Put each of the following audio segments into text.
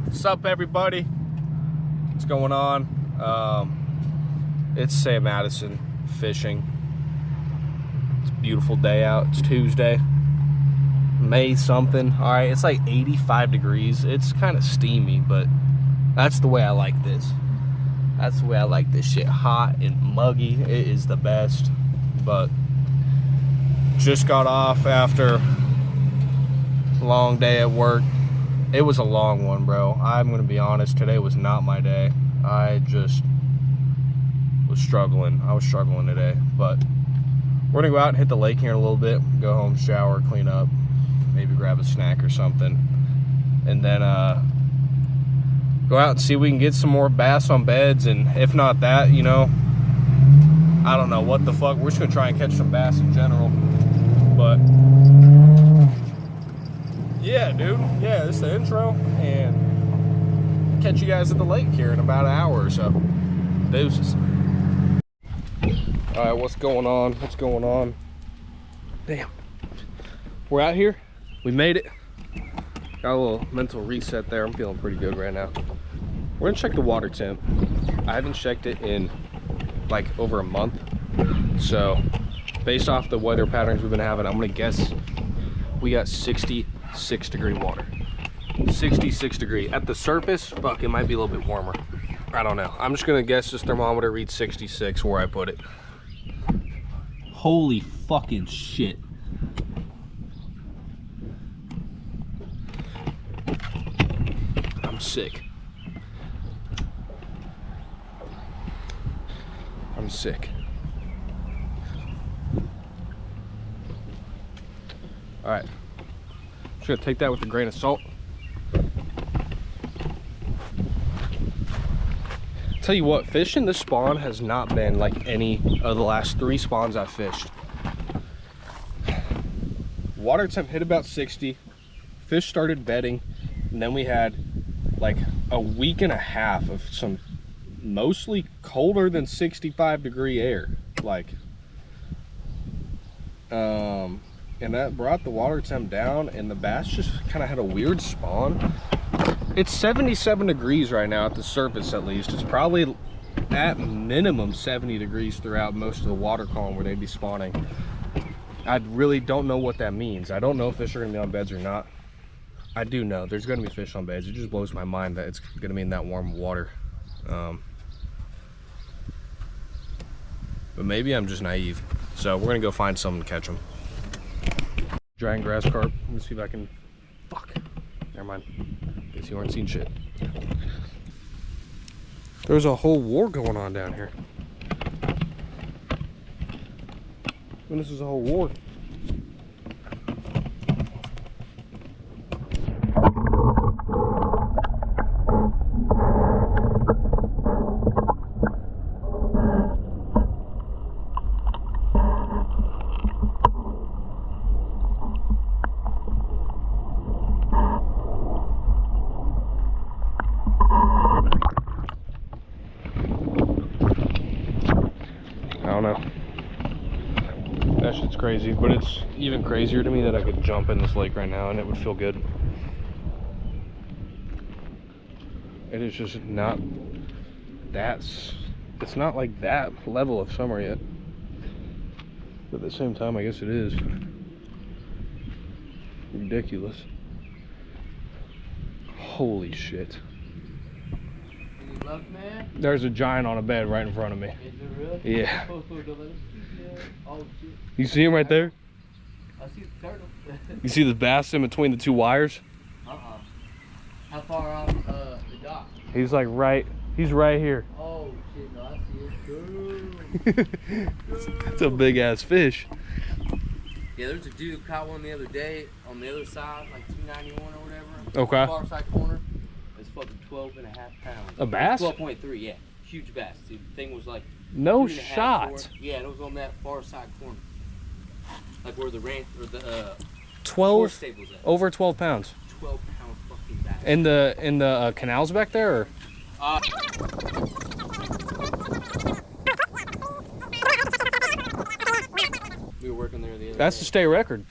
What's up, everybody? What's going on? It's Sam Madison fishing. It's a beautiful day out. It's Tuesday, May something. All right, it's like 85 degrees. It's kind of steamy, but that's the way I like this. That's the way I like this shit. Hot and muggy. It is the best. But just got off after a long day at work. It was a long one, bro. I'm gonna be honest, today was not my day. I just was struggling. I was struggling today, but we're gonna go out and hit the lake here in a little bit, go home, shower, clean up, maybe grab a snack or something, and then go out and see if we can get some more bass on beds. And if not that, you know, I don't know what the fuck. We're just gonna try and catch some bass in general. But yeah, dude. Yeah, this is the intro, and catch you guys at the lake here in about an hour or so. Deuces. All right, what's going on? What's going on? Damn. We're out here. We made it. Got a little mental reset there. I'm feeling pretty good right now. We're gonna check the water temp. I haven't checked it in like over a month. So based off the weather patterns we've been having, I'm gonna guess we got 66 degree water. 66 degree. At the surface, fuck, it might be a little bit warmer. I don't know. I'm just gonna guess this thermometer reads 66 where I put it. Holy fucking shit. I'm sick. I'm sick. All right. Just gonna take that with a grain of salt. Tell you what, fishing this spawn has not been like any of the last 3 spawns I've fished. Water temp hit about 60. Fish started bedding, and then we had like a week and a half of some mostly colder than 65 degree air. Like, and that brought the water temp down, and the bass just kind of had a weird spawn. It's 77 degrees right now at the surface, at least. It's probably at minimum 70 degrees throughout most of the water column where they'd be spawning. I really don't know what that means. I don't know if fish are gonna be on beds or not. I do know there's gonna be fish on beds. It just blows my mind that it's gonna be in that warm water. But maybe I'm just naive. So we're gonna go find some and catch them. Giant grass carp. Let me see if I can. Fuck. Never mind. Guess you aren't seeing shit. There's a whole war going on down here. And this is a whole war. I don't know. That shit's crazy, but it's even crazier to me that I could jump in this lake right now and it would feel good. It is just not it's not like that level of summer yet. But at the same time, I guess it is. Ridiculous. Holy shit. Luck, man. There's a giant on a bed right in front of me. Is it really? Yeah. Oh, shit. You see him right there? I see the turtle. You see the bass in between the 2 wires? How far off the dock? He's like he's right here. Oh shit, no, I see it. It's a big ass fish. Yeah, there's a dude who caught one the other day on the other side, like 291 or whatever. Okay. Far side corner. It's fucking 12.5 pounds. A bass? 12.3, yeah. Huge bass, dude. The thing was like No 3.5, shot. 4. Yeah, and it was on that far side corner. Like where the ranch or the 12 horse stable's at. over 12 pounds. 12-pound fucking bass. In the canals back there, or? We were working there the other That's day. the state record.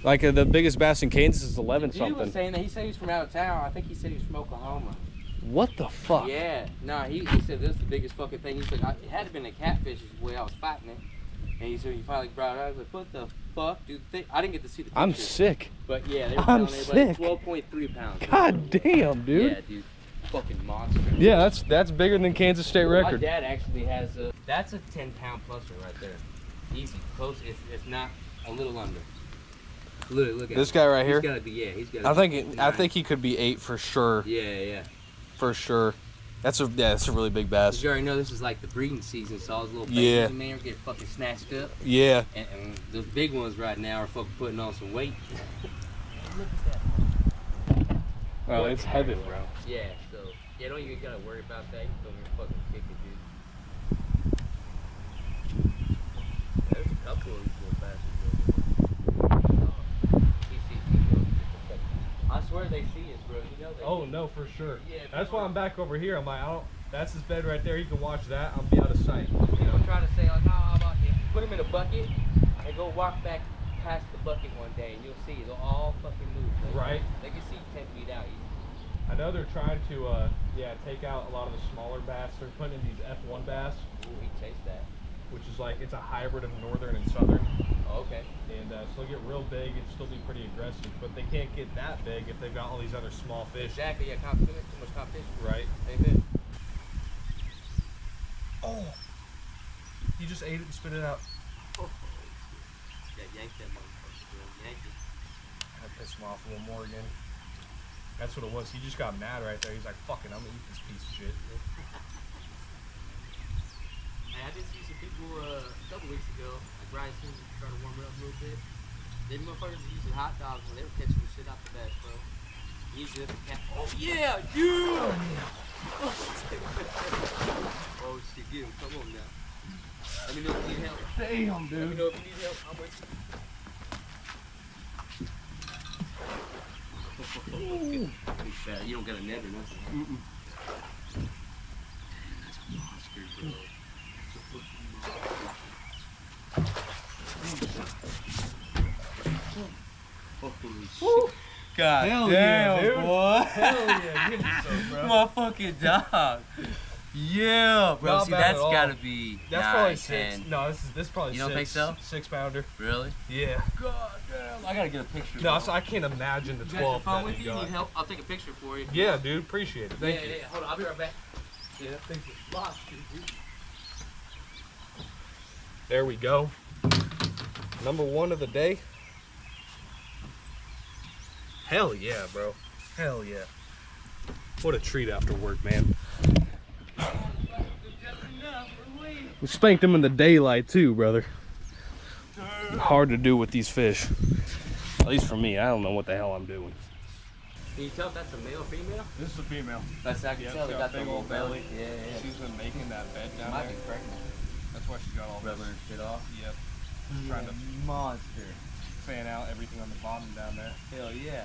Like the biggest bass in Kansas is 11 He was something. saying that he said he was from out of town. I think he said he was from Oklahoma. What the fuck? Yeah. No, he said this is the biggest fucking thing. He said it had to been a catfish is the way I was fighting it. And he said he finally brought it out. I was like, what the fuck, dude? I didn't get to see the picture. I'm sick. But yeah, they were I'm telling everybody sick. 12.3 pounds. God damn, dude. Yeah, dude. Fucking monster. Yeah, that's bigger than Kansas State record. My dad actually has that's a 10-pound pluser right there. Easy, close, if not a little under. Look at This guy right here. He's gotta be, yeah, he's gotta I think he could be 8 for sure. Yeah. For sure. That's a really big bass. You already know this is like the breeding season, so all those little Yeah. babies in there get fucking snatched up. Yeah. And those big ones right now are fucking putting on some weight. Look at that. Oh, it's heaven, bro. Yeah, so yeah, don't even gotta worry about that. You feel me? Fucking kick it, dude. There's a couple of these little bastards. I swear they see us, bro. You know they Oh no, for sure. Yeah, That's why I'm back over here. I'm like, that's his bed right there. You can watch that. I'll be out of sight. You know, trying to say like, how about you put them in a bucket and go walk back past the bucket one day, and you'll see they'll all fucking move. Right. They can see 10 feet out. I know they're trying to, take out a lot of the smaller bass. They're putting in these F1 bass, Ooh, he chased that. which is like, it's a hybrid of northern and southern. Oh, okay. And so they'll get real big and still be pretty aggressive, but they can't get that big if they've got all these other small fish. Exactly. Yeah, competition. Too much competition. Right. Amen. Oh! He just ate it and spit it out. Oh, yeah, yank that motherfucker, bro. Yank it. I pissed him off a little more again. That's what it was. He just got mad right there. He's like, fuck it, I'm gonna eat this piece of shit. Hey, I did see some people a couple weeks ago, like Brian Sims trying to warm it up a little bit. They motherfuckers were using hot dogs when they were catching the shit out the bass, bro. He's just a cat. Oh yeah, dude! Oh shit, get him. Come on now. Let me know if you need help. Damn, Let me know if you need help. I'm with you. You don't got a net or nothing. That's a monster, bro. Holy shit. God Hell damn, yeah, dude. boy. Hell yeah, give me some, bro. My fucking dog. Yeah, bro. Not See, bad that's at all. gotta be That's 9, probably 10. 6. No, this is probably You 6. don't think so? 6-pounder. Really? Yeah. God damn. I gotta get a picture. No, bro. so I can't imagine the You got your 12 phone that with he you? got. Need help? I'll take a picture for you. Yeah, dude, appreciate it. Thank you. Yeah. Hold on, I'll be right back. Yeah, thank you. Lost, dude. There we go. Number 1 of the day. Hell yeah, bro. Hell yeah. What a treat after work, man. We spanked them in the daylight too, brother. Hard to do with these fish. At least for me, I don't know what the hell I'm doing. Can you tell if that's a male or female? This is a female. That's I can Yeah, tell. it's They got got big the old little belly. Yeah. She's been making that bed She down might there. be pregnant. That's why she's got all Rubbing her shit off. Yep. Trying to Monster. fan out everything on the bottom down there. Hell yeah.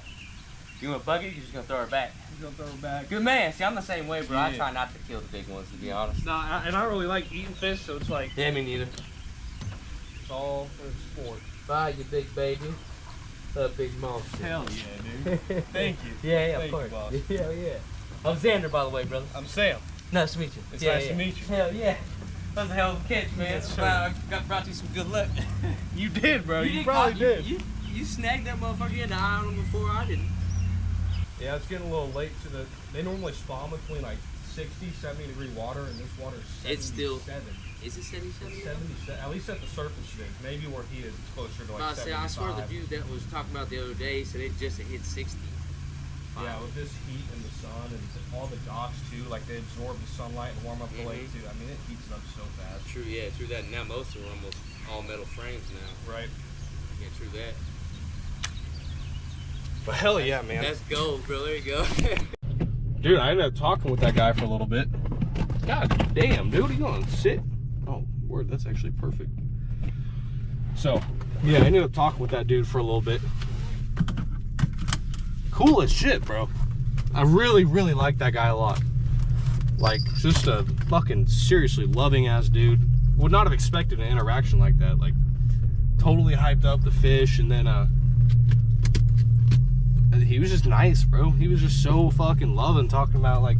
You want a bucket? You're just gonna throw her back. She's gonna throw her back. Good man. See, I'm the same way, bro. I Yeah. try not to kill the big ones, to be honest. No, and I don't really like eating fish, so it's like Yeah, me neither. it's all for sport. Bye, you big baby. A big monster. Hell yeah, dude. Thank you. Yeah, Thank of course. you, boss. Hell yeah. I'm Xander, by the way, brother. I'm Sam. Nice to meet you. It's nice to meet you. Hell yeah. That was a hell of a catch, man. Yes, sir. I brought you some good luck. You did, bro. You did- probably did. You snagged that motherfucker in the eye on him before I didn't. Yeah, it's getting a little late to the. They normally spawn between like 60, 70-degree water, and this water is 77. It's still- Is it 77? 77. At least at the surface it is. Maybe where he is, it's closer to like 75. I swear the dude that was talking about the other day said it just hit 60. Yeah, with this heat and the sun and all the docks too, like they absorb the sunlight and warm up the lake too. I mean, it heats it up so fast. True, yeah, true that. Now most of them are almost all metal frames now. Right. Yeah, true that. But hell yeah, man. That's gold, bro. There you go. Dude, I ended up talking with that guy for a little bit. God damn, dude, you gonna sit? Oh, word, that's actually perfect. So, yeah, I ended up talking with that dude for a little bit. Cool as shit, bro. I really, really like that guy a lot. Like, just a fucking seriously loving ass dude. Would not have expected an interaction like that. Like, totally hyped up the fish, and then he was just nice, bro. He was just so fucking loving, talking about like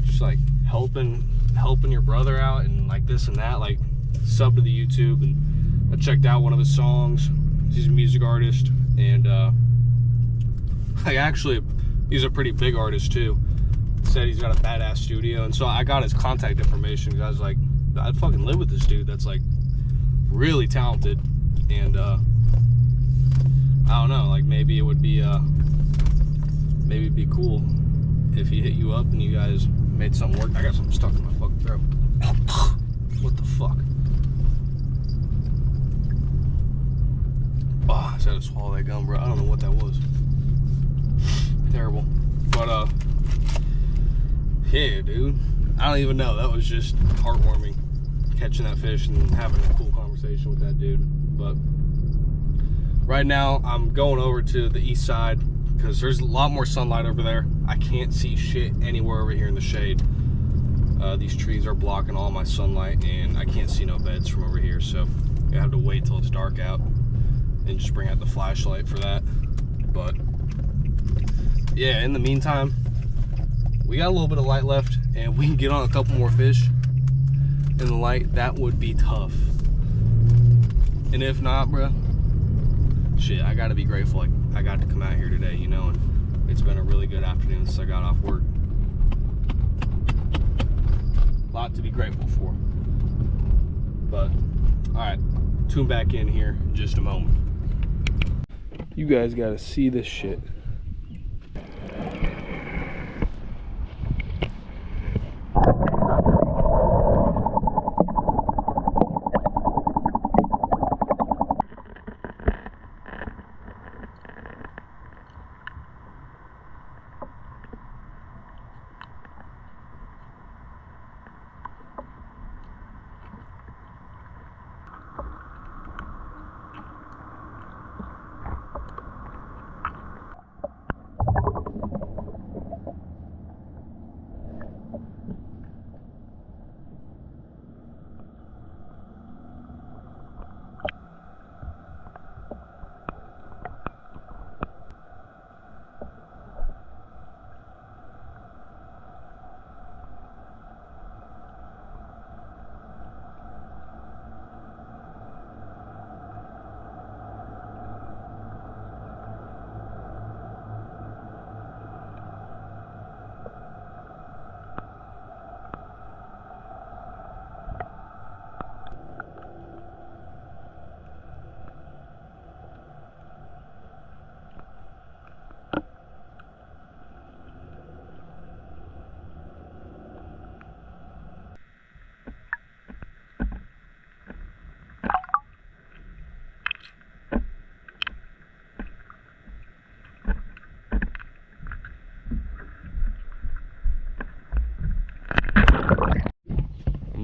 just like helping your brother out and like this and that, like sub to the YouTube, and I checked out one of his songs. He's a music artist, and like actually he's a pretty big artist too. Said he's got a badass studio, and so I got his contact information because I was like, I'd fucking live with this dude that's like really talented. And I don't know, like maybe it would be maybe it'd be cool if he hit you up and you guys made something work. I got something stuck in my fucking throat. What the fuck? Oh, I just had to swallow that gum, bro. I don't know what that was. Terrible. But yeah, dude, I don't even know. That was just heartwarming, catching that fish and having a cool conversation with that dude. But right now I'm going over to the east side because there's a lot more sunlight over there. I can't see shit anywhere over here in the shade. These trees are blocking all my sunlight, and I can't see no beds from over here, so I have to wait till it's dark out and just bring out the flashlight for that. But yeah, in the meantime, we got a little bit of light left, and we can get on a couple more fish in the light. That would be tough. And if not, bro, shit, I gotta be grateful like I got to come out here today, you know, and it's been a really good afternoon since I got off work. A lot to be grateful for. But all right, tune back in here in just a moment. You guys gotta see this shit.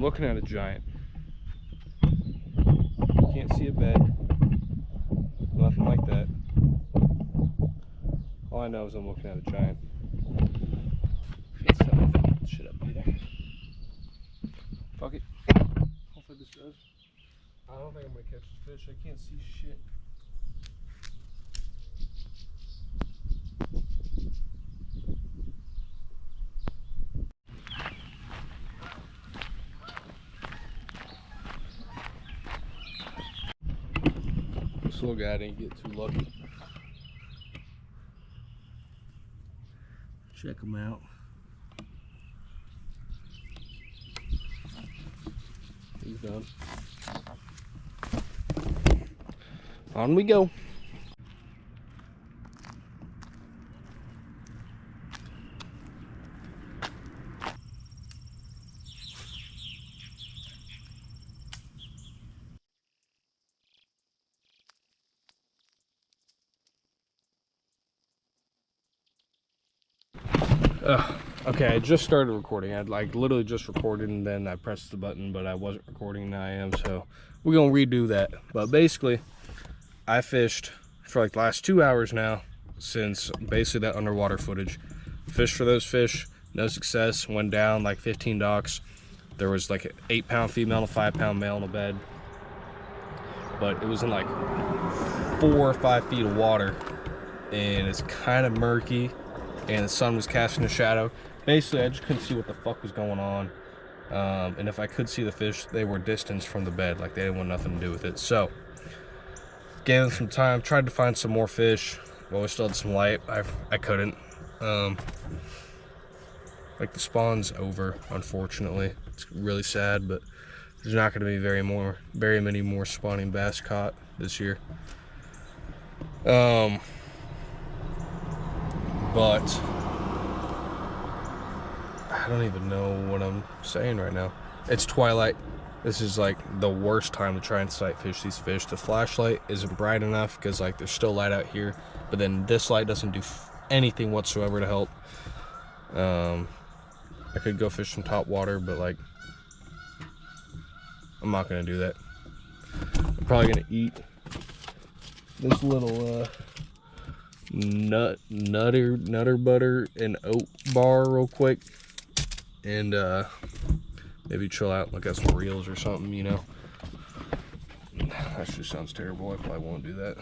I'm looking at a giant. Can't see a bed. Nothing like that. All I know is I'm looking at a giant. Shit up either. Fuck it. Hopefully this does. I don't think I'm gonna catch this fish. I can't see shit. This little guy didn't get too lucky. Check him out. He's done. On we go. Okay, I just started recording. I'd like literally just recorded and then I pressed the button, but I wasn't recording. Now I am, so we're gonna redo that. But basically, I fished for like the last 2 hours now since basically that underwater footage. Fished for those fish, no success. Went down like 15 docks. There was like an 8-pound female and a 5-pound male in a bed, but it was in like 4 or 5 feet of water. and it's kind of murky, and the sun was casting a shadow. Basically, I just couldn't see what the fuck was going on. And if I could see the fish, they were distanced from the bed, like they didn't want nothing to do with it. So, gave them some time, tried to find some more fish. Well, we still had some light. I couldn't. Like the spawn's over, unfortunately. It's really sad, but there's not going to be very many more spawning bass caught this year. But I don't even know what I'm saying right now. It's twilight. This is like the worst time to try and sight fish these fish. The flashlight isn't bright enough because like there's still light out here, but then this light doesn't do anything whatsoever to help. I could go fish some top water, but like I'm not gonna do that. I'm probably gonna eat this little nutter butter and oat bar real quick, and maybe chill out, look at some reels or something, you know. That just sounds terrible. I probably won't do that.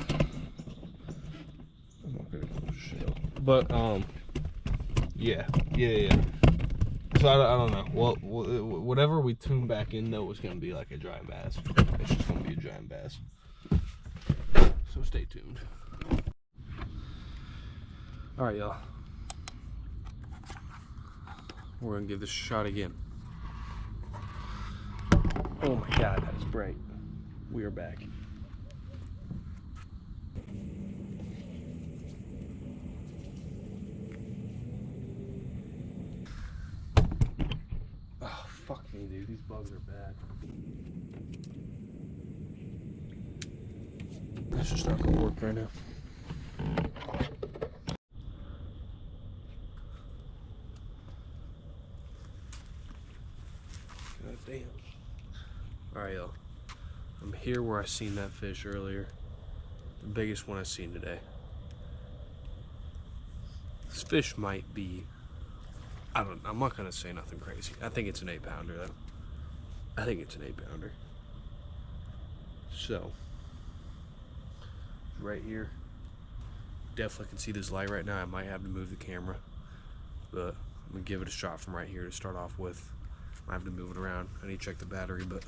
I'm not gonna chill. But yeah. So I don't know. Well, whatever we tune back in though is gonna be like a giant bass. It's just gonna be a giant bass. So stay tuned. All right, y'all. We're gonna give this a shot again. Oh my God, that is bright. We are back. Oh, fuck me, dude. These bugs are bad. That's just not gonna work right now. God damn. Alright, y'all. I'm here where I seen that fish earlier. The biggest one I've seen today. This fish might be, I'm not gonna say nothing crazy. I think it's an 8-pounder though. I think it's an 8-pounder. So, right here. Definitely can see this light right now. I might have to move the camera, but I'm gonna give it a shot from right here to start off with. I have to move it around. I need to check the battery, but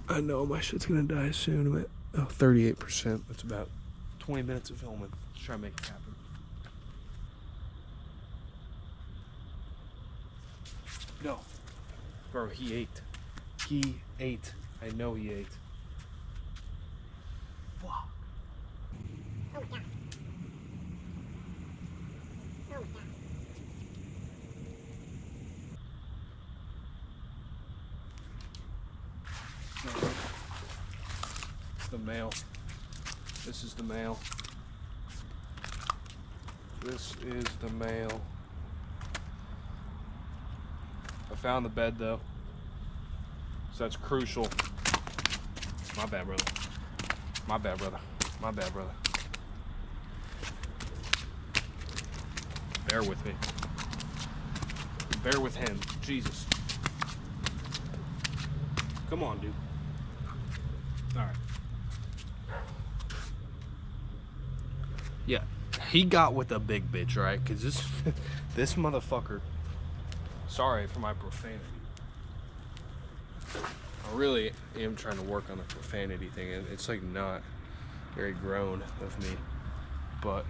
I know my shit's gonna die soon. I'm at 38%. That's about 20 minutes of filming. Let's try to make it happen. No. Bro, he ate. He ate. I know he ate. Fuck. Oh yeah. Oh yeah. No. It's the male. This is the male. This is the male. I found the bed though, so that's crucial. My bad, brother. My bad, brother. My bad, brother. Bear with me. Bear with him. Jesus. Come on, dude. All right. Yeah, he got with a big bitch, right? Cause this motherfucker. Sorry for my profanity. I really am trying to work on the profanity thing, and it's like not very grown of me. But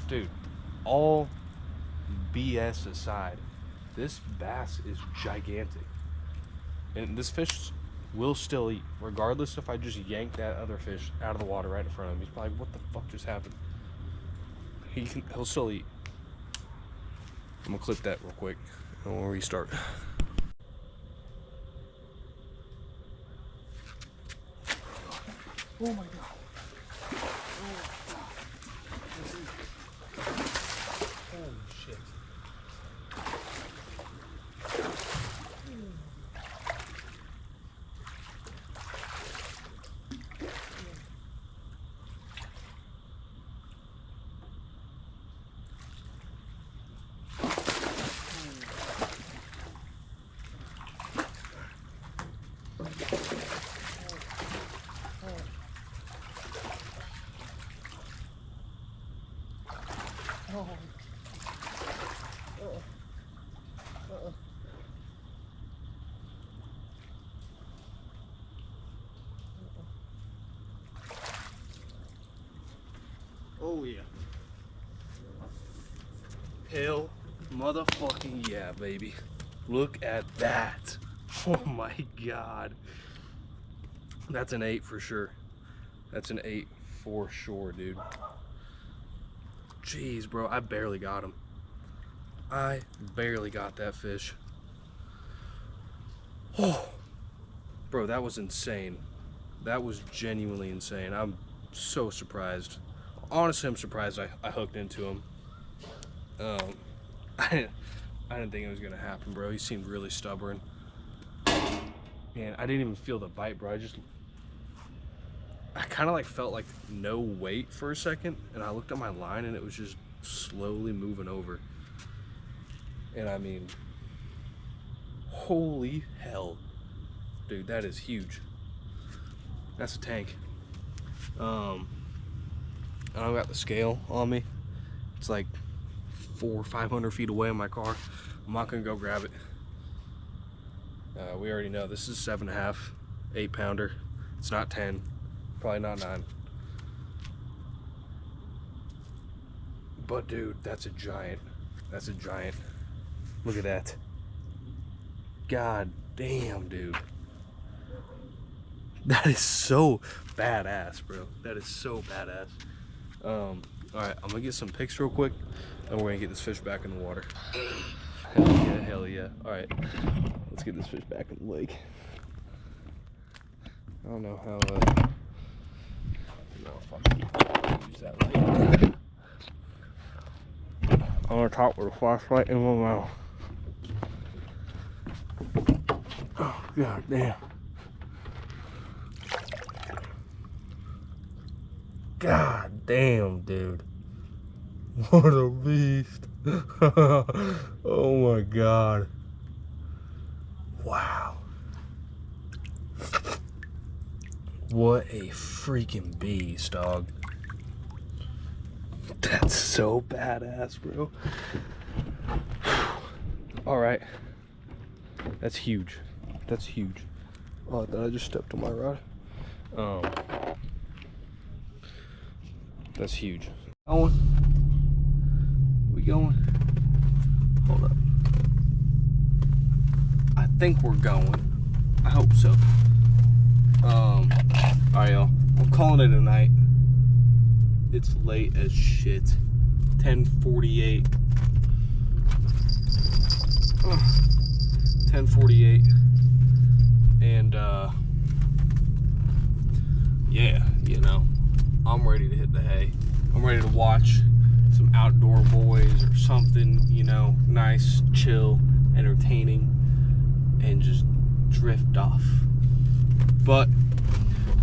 dude, all BS aside, this bass is gigantic. And this fish will still eat, regardless if I just yank that other fish out of the water right in front of him. He's probably like, what the fuck just happened? He'll still eat. I'm gonna clip that real quick and we'll restart. Oh my God. Holy shit. Oh. Oh yeah. Hell motherfucking yeah, baby. Look at that. Oh my God. That's an 8 for sure. That's an 8 for sure, dude. Jeez, bro, I barely got him. I barely got that fish. Oh, bro, that was insane. That was genuinely insane. I'm so surprised. Honestly, I'm surprised I hooked into him. I didn't think it was gonna happen, bro. He seemed really stubborn. And I didn't even feel the bite, bro. I kind of like felt like no weight for a second, and I looked at my line and it was just slowly moving over. And I mean, holy hell, dude, that is huge. That's a tank. I don't got the scale on me. It's like 400 or 500 feet away in my car. I'm not gonna go grab it. We already know this is 7.5, 8 pounder. It's not 10, probably not 9. But dude, that's a giant. That's a giant. Look at that. God damn, dude. That is so badass, bro. That is so badass. All right, I'm gonna get some pics real quick, and we're gonna get this fish back in the water. Hell yeah, hell yeah. All right, let's get this fish back in the lake. I don't know how, no, fuck, use that light. I'm gonna talk with a flashlight in my mouth. Oh, God damn. God damn, dude. What a beast. Oh my God. Wow. What a freaking beast, dog. That's so badass, bro. All right. That's huge. That's huge. Oh, I thought I just stepped on my rod. That's huge. Going? We going? Hold up. I think we're going. I hope so. Alright, y'all. I'm calling it a night. It's late as shit. 10:48. 10:48. And yeah, you know, I'm ready to hit the hay. I'm ready to watch some outdoor boys or something, you know, nice, chill, entertaining, and just drift off. But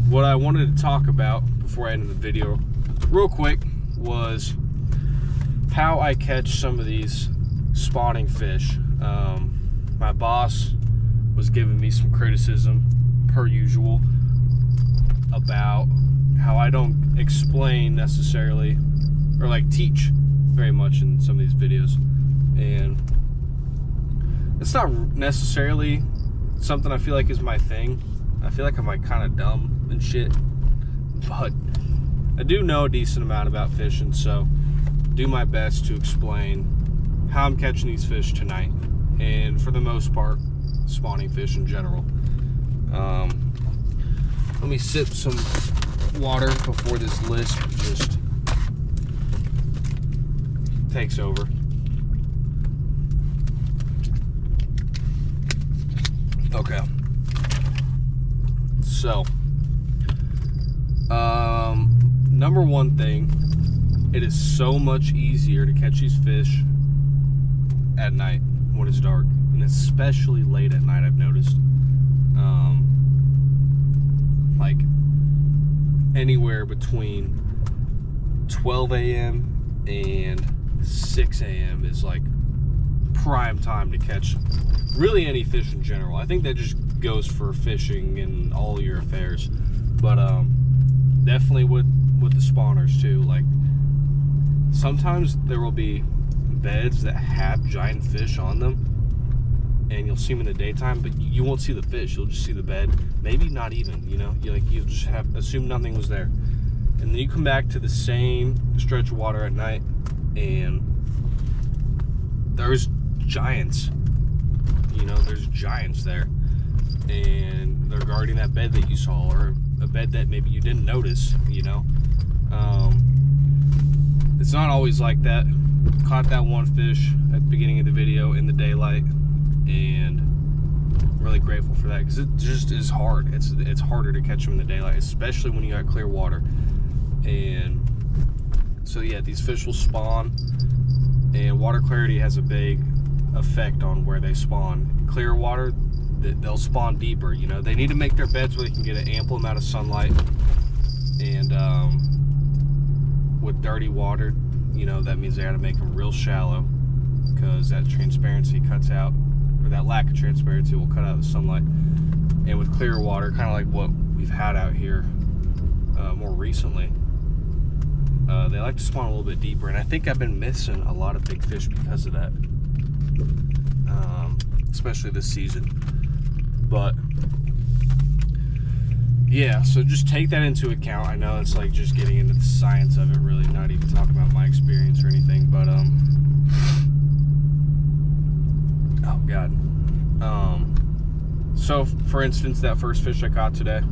what I wanted to talk about before I ended the video real quick was how I catch some of these spawning fish. My boss was giving me some criticism, per usual, about how I don't explain necessarily, or like teach very much in some of these videos. And it's not necessarily something I feel like is my thing. I feel like I'm like kind of dumb and shit, but I do know a decent amount about fishing, so do my best to explain how I'm catching these fish tonight, and for the most part, spawning fish in general. Let me sip some water before this lisp just takes over. Okay. So, number one thing, it is so much easier to catch these fish at night when it's dark, and especially late at night, I've noticed. Like anywhere between 12 a.m. and 6 a.m. is like prime time to catch really any fish in general. I think that just goes for fishing and all your affairs, but definitely with the spawners too. Like sometimes there will be beds that have giant fish on them, and you'll see them in the daytime, but you won't see the fish. You'll just see the bed, maybe not even, you know, you'll just assume nothing was there. And then you come back to the same stretch of water at night, and there's giants, you know, there's giants there, and they're guarding that bed that you saw, or a bed that maybe you didn't notice, you know. It's not always like that. Caught that one fish at the beginning of the video in the daylight, and I'm really grateful for that, because it just is hard. It's harder to catch them in the daylight, especially when you got clear water. And so yeah, these fish will spawn, and water clarity has a big effect on where they spawn. Clear water, they'll spawn deeper, you know. They need to make their beds where they can get an ample amount of sunlight, and with dirty water, you know, that means they got to make them real shallow, because that transparency cuts out, or that lack of transparency will cut out the sunlight. And with clear water, kind of like what we've had out here more recently, they like to spawn a little bit deeper, and I think I've been missing a lot of big fish because of that, especially this season. But yeah, so just take that into account. I know it's like just getting into the science of it, really, not even talking about my experience or anything, but oh god. So for instance, that first fish I caught today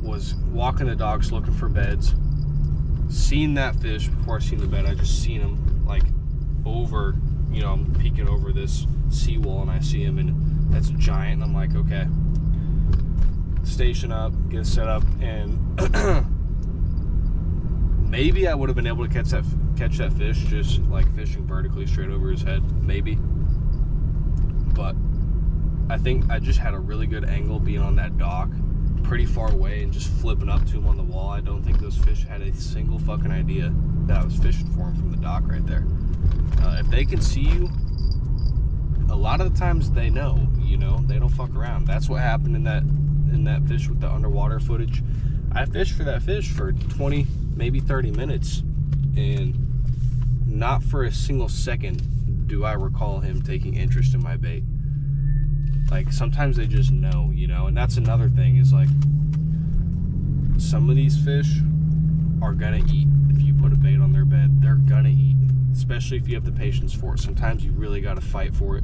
was walking the docks looking for beds. Seen that fish before I seen the bed. I just seen him like over, you know, I'm peeking over this seawall and I see him, and that's a giant, and I'm like, okay, station up, get set up, and maybe I would have been able to catch that fish just like fishing vertically straight over his head, maybe. But I think I just had a really good angle being on that dock pretty far away and just flipping up to him on the wall. I don't think those fish had a single fucking idea that I was fishing for him from the dock right there. If they can see you, a lot of the times they know, you know, they don't fuck around. That's what happened in that fish with the underwater footage. I fished for that fish for 20, maybe 30 minutes, and not for a single second do I recall him taking interest in my bait. Like, sometimes they just know, you know. And that's another thing, is like, some of these fish are gonna eat. If you put a bait on their bed, they're gonna eat, especially if you have the patience for it. Sometimes you really gotta fight for it,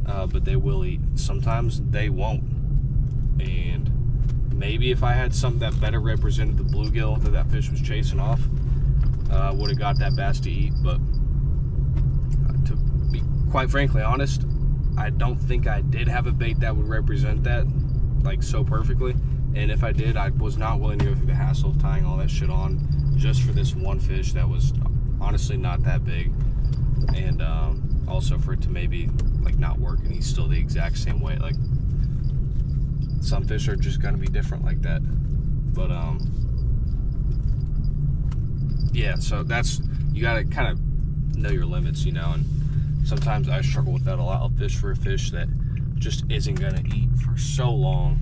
but they will eat. Sometimes they won't. And maybe if I had something that better represented the bluegill that fish was chasing off, would have got that bass to eat. But to be quite frankly honest, I don't think I did have a bait that would represent that like so perfectly. And if I did, I was not willing to go through the hassle of tying all that shit on just for this one fish that was honestly not that big. And also for it to maybe like not work and he's still the exact same weight. Like, some fish are just gonna be different like that. But yeah, so that's, you gotta kind of know your limits, you know. And sometimes I struggle with that a lot. I'll fish for a fish that just isn't gonna eat for so long,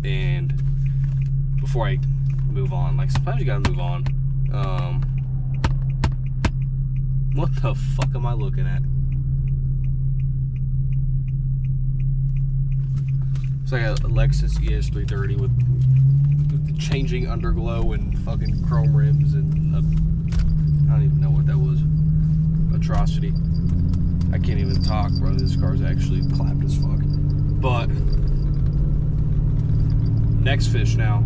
and before I move on, like, sometimes you gotta move on. What the fuck am I looking at? It's like a Lexus ES330 with the changing underglow and fucking chrome rims and I don't even know what that was. Atrocity. I can't even talk, bro. This car's actually clapped as fuck. But next fish now.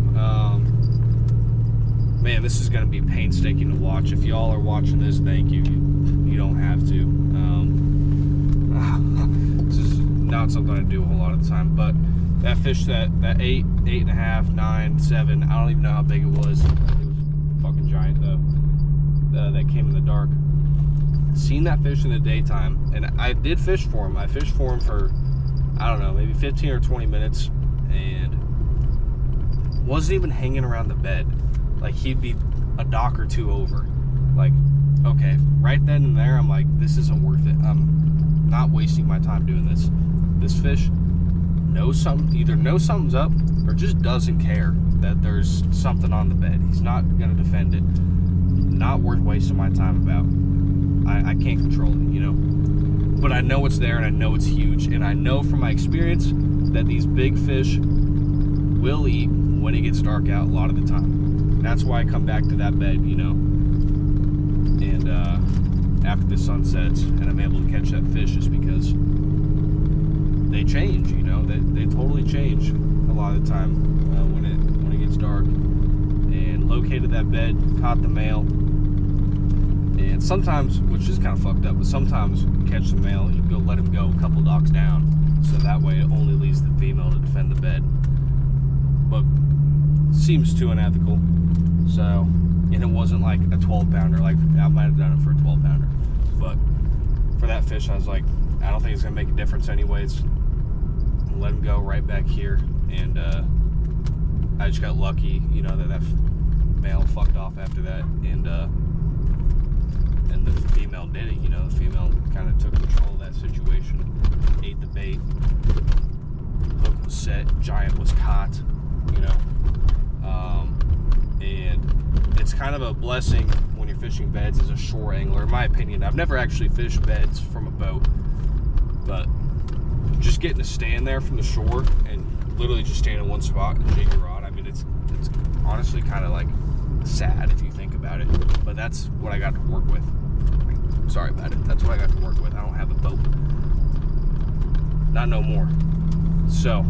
Man, this is gonna be painstaking to watch. If y'all are watching this, thank you. You don't have to. This is not something I do a whole lot of the time, but that fish, that 8, 8.5, 9, 7, I don't even know how big it was. It was fucking giant though. That came in the dark. Seen that fish in the daytime, and I did fish for him. I fished for him for, I don't know, maybe 15 or 20 minutes, and wasn't even hanging around the bed. Like, he'd be a dock or two over. Like, okay, right then and there, I'm like, this isn't worth it. I'm not wasting my time doing this. This fish either knows something's up or just doesn't care that there's something on the bed. He's not gonna defend it. not worth wasting my time about. I can't control it, you know. But I know it's there, and I know it's huge, and I know from my experience that these big fish will eat when it gets dark out a lot of the time. And that's why I come back to that bed, you know, and after the sun sets, and I'm able to catch that fish, is because they change, you know. They totally change a lot of the time when it gets dark. And located that bed, caught the male, and sometimes, which is kind of fucked up, but sometimes you catch the male, you go let him go a couple docks down, so that way it only leaves the female to defend the bed. But seems too unethical. So, and it wasn't like a 12-pounder. Like, I might have done it for a 12-pounder, but for that fish, I was like, I don't think it's gonna make a difference anyways. Let him go right back here, and I just got lucky, you know, that male fucked off after that, and the female did it. You know, the female kind of took control of that situation, ate the bait, hook was set, giant was caught, you know. And it's kind of a blessing when you're fishing beds as a shore angler, in my opinion. I've never actually fished beds from a boat, but just getting to stand there from the shore and literally just stand in one spot and jig your rod, I mean, it's honestly kind of like sad if you think about it, but that's what I got to work with. Sorry about it. That's what I got to work with. I don't have a boat. Not no more. So,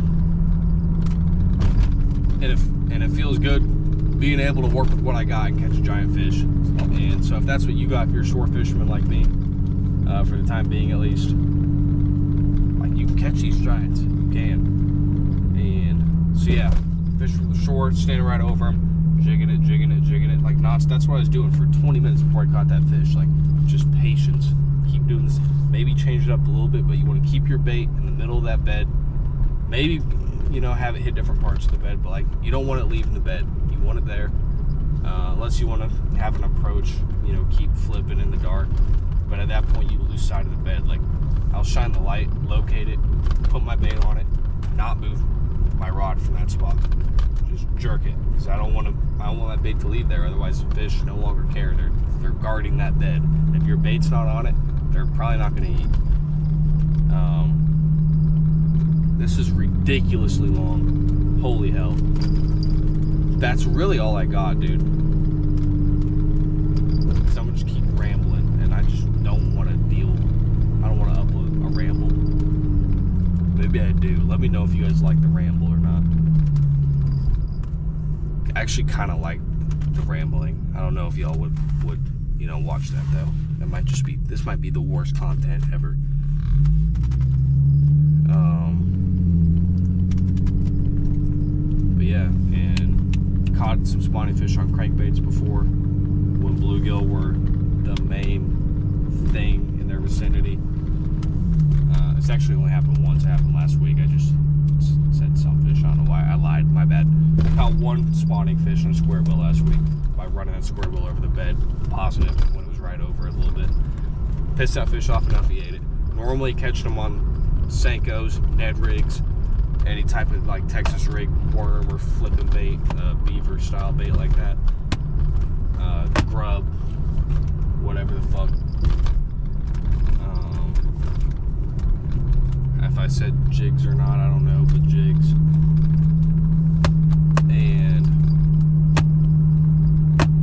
and it feels good being able to work with what I got and catch giant fish. And so if that's what you got, if you're a shore fisherman like me, for the time being at least, like, you can catch these giants. You can. And so yeah, fish from the shore, standing right over them, jigging it, like knots. That's what I was doing for 20 minutes before I caught that fish. Like, just patience. Keep doing this. Maybe change it up a little bit, but you want to keep your bait in the middle of that bed. Maybe, you know, have it hit different parts of the bed, but like, you don't want it leaving the bed. You want it there, unless you want to have an approach, you know, keep flipping in the dark. But at that point, you lose sight of the bed. Like, I'll shine the light, locate it, put my bait on it, not move my rod from that spot. Just jerk it, because I don't want that bait to leave there. Otherwise, the fish no longer care. They're guarding that bed. If your bait's not on it, they're probably not going to eat. This is ridiculously long. Holy hell. That's really all I got, dude. Because I'm going to just keep rambling, and I just don't want to I don't want to upload a ramble. Maybe I do. Let me know if you guys like the ramble or not. I actually kind of like the rambling. I don't know if y'all would you know, watch that though. This might be the worst content ever. But yeah, and caught some spawning fish on crankbaits before, when bluegill were the main thing in their vicinity. It's actually only happened once. It happened last week. I just said some fish. I don't know why. I lied. My bad. I caught one spawning fish on a square bill last week by running that square bill over the bed, positive, when it was right over it a little bit. Pissed that fish off enough, he ate it. Normally catching them on Senkos, Ned rigs, any type of like Texas rig worm or flipping bait, beaver style bait like that, grub, whatever the fuck. If I said jigs or not, I don't know, but jigs. And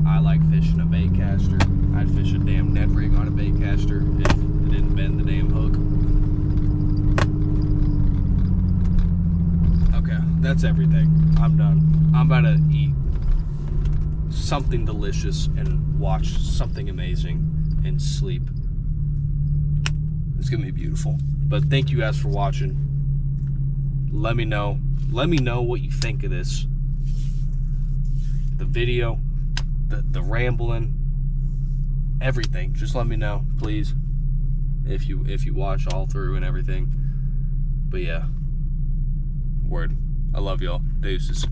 I like fishing a bait caster. I'd fish a damn Ned rig on a bait caster if it didn't bend the damn hook. Okay, that's everything. I'm done. I'm about to eat something delicious and watch something amazing and sleep. It's gonna be beautiful. But thank you guys for watching. Let me know what you think of this. The video, the rambling, everything. Just let me know, please. If you watch all through and everything. But yeah. Word. I love y'all. Deuces.